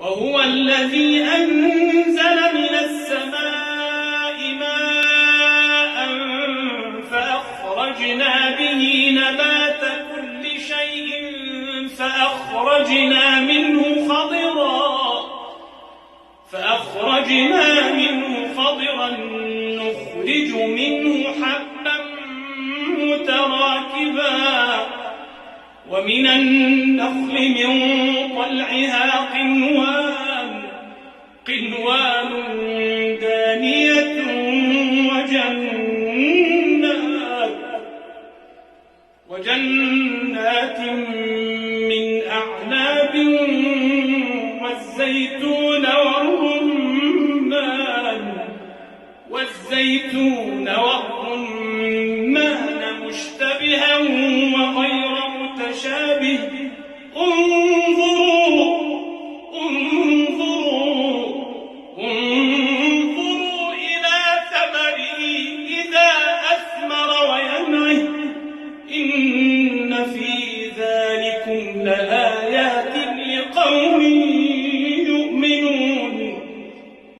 وهو الذي أنزل من السماء ماء فأخرجنا به نبات كل شيء فأخرجنا منه خضرا نخرج منه حبا متراكبا ومن النخل من طلعها قنوان دانية وجنات من أعناب والزيتون والرمان